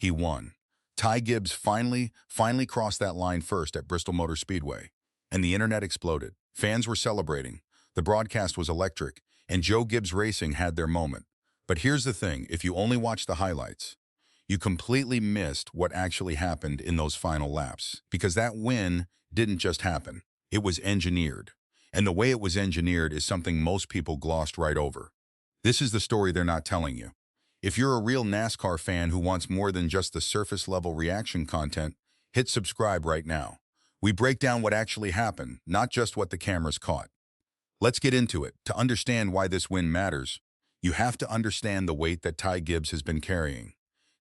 He won. Ty Gibbs finally crossed that line first at Bristol Motor Speedway, and the internet exploded. Fans were celebrating, the broadcast was electric, and Joe Gibbs Racing had their moment. But here's the thing, if you only watch the highlights, you completely missed what actually happened in those final laps, because that win didn't just happen. It was engineered. And the way it was engineered is something most people glossed right over. This is the story they're not telling you. If you're a real NASCAR fan who wants more than just the surface-level reaction content, hit subscribe right now. We break down what actually happened, not just what the cameras caught. Let's get into it. To understand why this win matters, you have to understand the weight that Ty Gibbs has been carrying.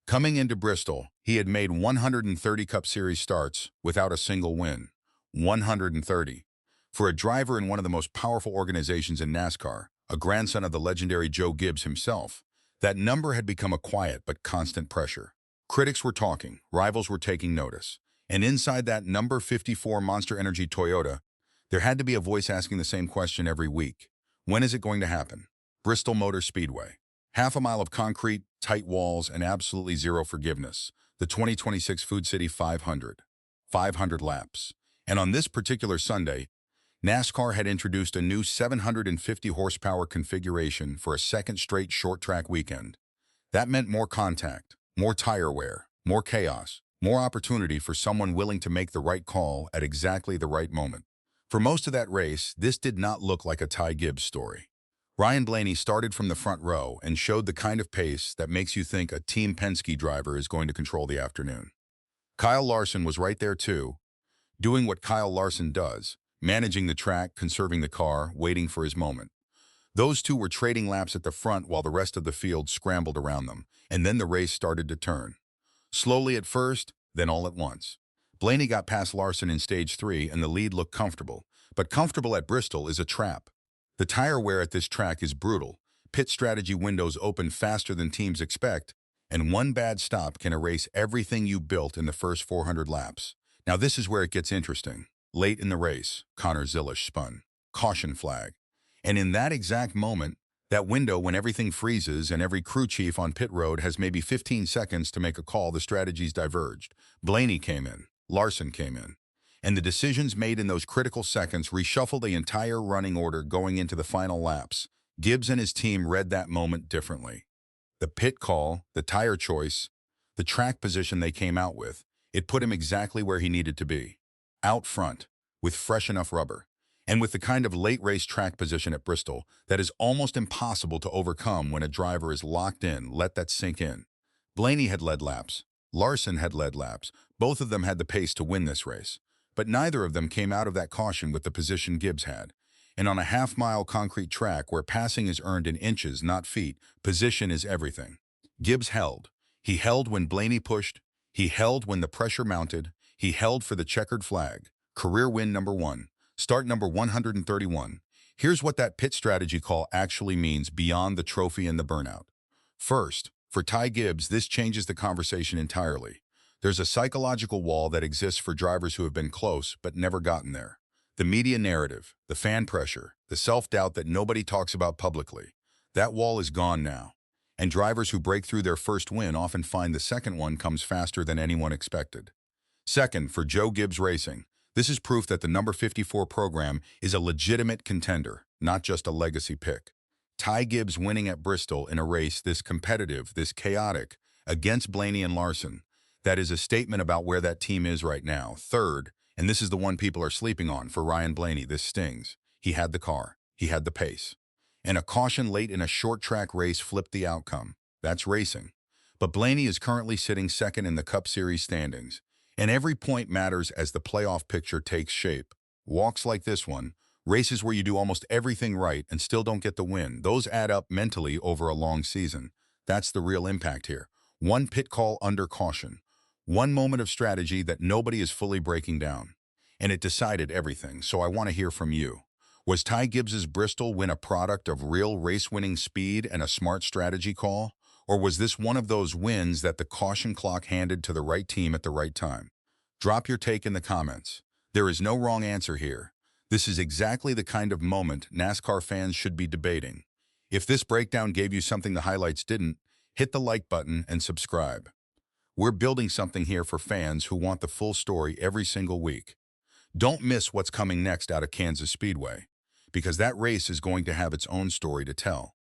Coming into Bristol, he had made 130 Cup Series starts without a single win. 130. For a driver in one of the most powerful organizations in NASCAR, a grandson of the legendary Joe Gibbs himself, that number had become a quiet but constant pressure. Critics were talking, rivals were taking notice, and inside that number 54 Monster Energy Toyota, there had to be a voice asking the same question every week. When is it going to happen? Bristol Motor Speedway. Half a mile of concrete, tight walls, and absolutely zero forgiveness. The 2026 Food City 500. 500 laps. And on this particular Sunday, NASCAR had introduced a new 750 horsepower configuration for a second straight short track weekend. That meant more contact, more tire wear, more chaos, more opportunity for someone willing to make the right call at exactly the right moment. For most of that race, this did not look like a Ty Gibbs story. Ryan Blaney started from the front row and showed the kind of pace that makes you think a Team Penske driver is going to control the afternoon. Kyle Larson was right there too, doing what Kyle Larson does, managing the track, conserving the car, waiting for his moment. Those two were trading laps at the front while the rest of the field scrambled around them, and then the race started to turn. Slowly at first, then all at once. Blaney got past Larson in stage 3 and the lead looked comfortable, but comfortable at Bristol is a trap. The tire wear at this track is brutal. Pit strategy windows open faster than teams expect, and one bad stop can erase everything you built in the first 400 laps. Now this is where it gets interesting. Late in the race, Connor Zilisch spun. Caution flag. And in that exact moment, that window when everything freezes and every crew chief on pit road has maybe 15 seconds to make a call, the strategies diverged. Blaney came in. Larson came in. And the decisions made in those critical seconds reshuffled the entire running order going into the final laps. Gibbs and his team read that moment differently. The pit call, the tire choice, the track position they came out with, it put him exactly where he needed to be. Out front, with fresh enough rubber, and with the kind of late race track position at Bristol that is almost impossible to overcome when a driver is locked in. Let that sink in. Blaney had led laps. Larson had led laps. Both of them had the pace to win this race. But neither of them came out of that caution with the position Gibbs had. And on a half-mile concrete track where passing is earned in inches, not feet, position is everything. Gibbs held. He held when Blaney pushed. He held when the pressure mounted. He held for the checkered flag. Career win number 1. Start number 131. Here's what that pit strategy call actually means beyond the trophy and the burnout. First, for Ty Gibbs, this changes the conversation entirely. There's a psychological wall that exists for drivers who have been close but never gotten there. The media narrative, the fan pressure, the self-doubt that nobody talks about publicly. That wall is gone now. And drivers who break through their first win often find the second one comes faster than anyone expected. Second, for Joe Gibbs Racing, this is proof that the number 54 program is a legitimate contender, not just a legacy pick. Ty Gibbs winning at Bristol in a race this competitive, this chaotic, against Blaney and Larson, that is a statement about where that team is right now. Third, and this is the one people are sleeping on for Ryan Blaney, this stings. He had the car. He had the pace. And a caution late in a short track race flipped the outcome. That's racing. But Blaney is currently sitting second in the Cup Series standings. And every point matters as the playoff picture takes shape. Walks like this one, races where you do almost everything right and still don't get the win, those add up mentally over a long season. That's the real impact here. One pit call under caution. One moment of strategy that nobody is fully breaking down. And it decided everything, so I want to hear from you. Was Ty Gibbs's Bristol win a product of real race-winning speed and a smart strategy call? Or was this one of those wins that the caution clock handed to the right team at the right time? Drop your take in the comments. There is no wrong answer here. This is exactly the kind of moment NASCAR fans should be debating. If this breakdown gave you something the highlights didn't, hit the like button and subscribe. We're building something here for fans who want the full story every single week. Don't miss what's coming next out of Kansas Speedway, because that race is going to have its own story to tell.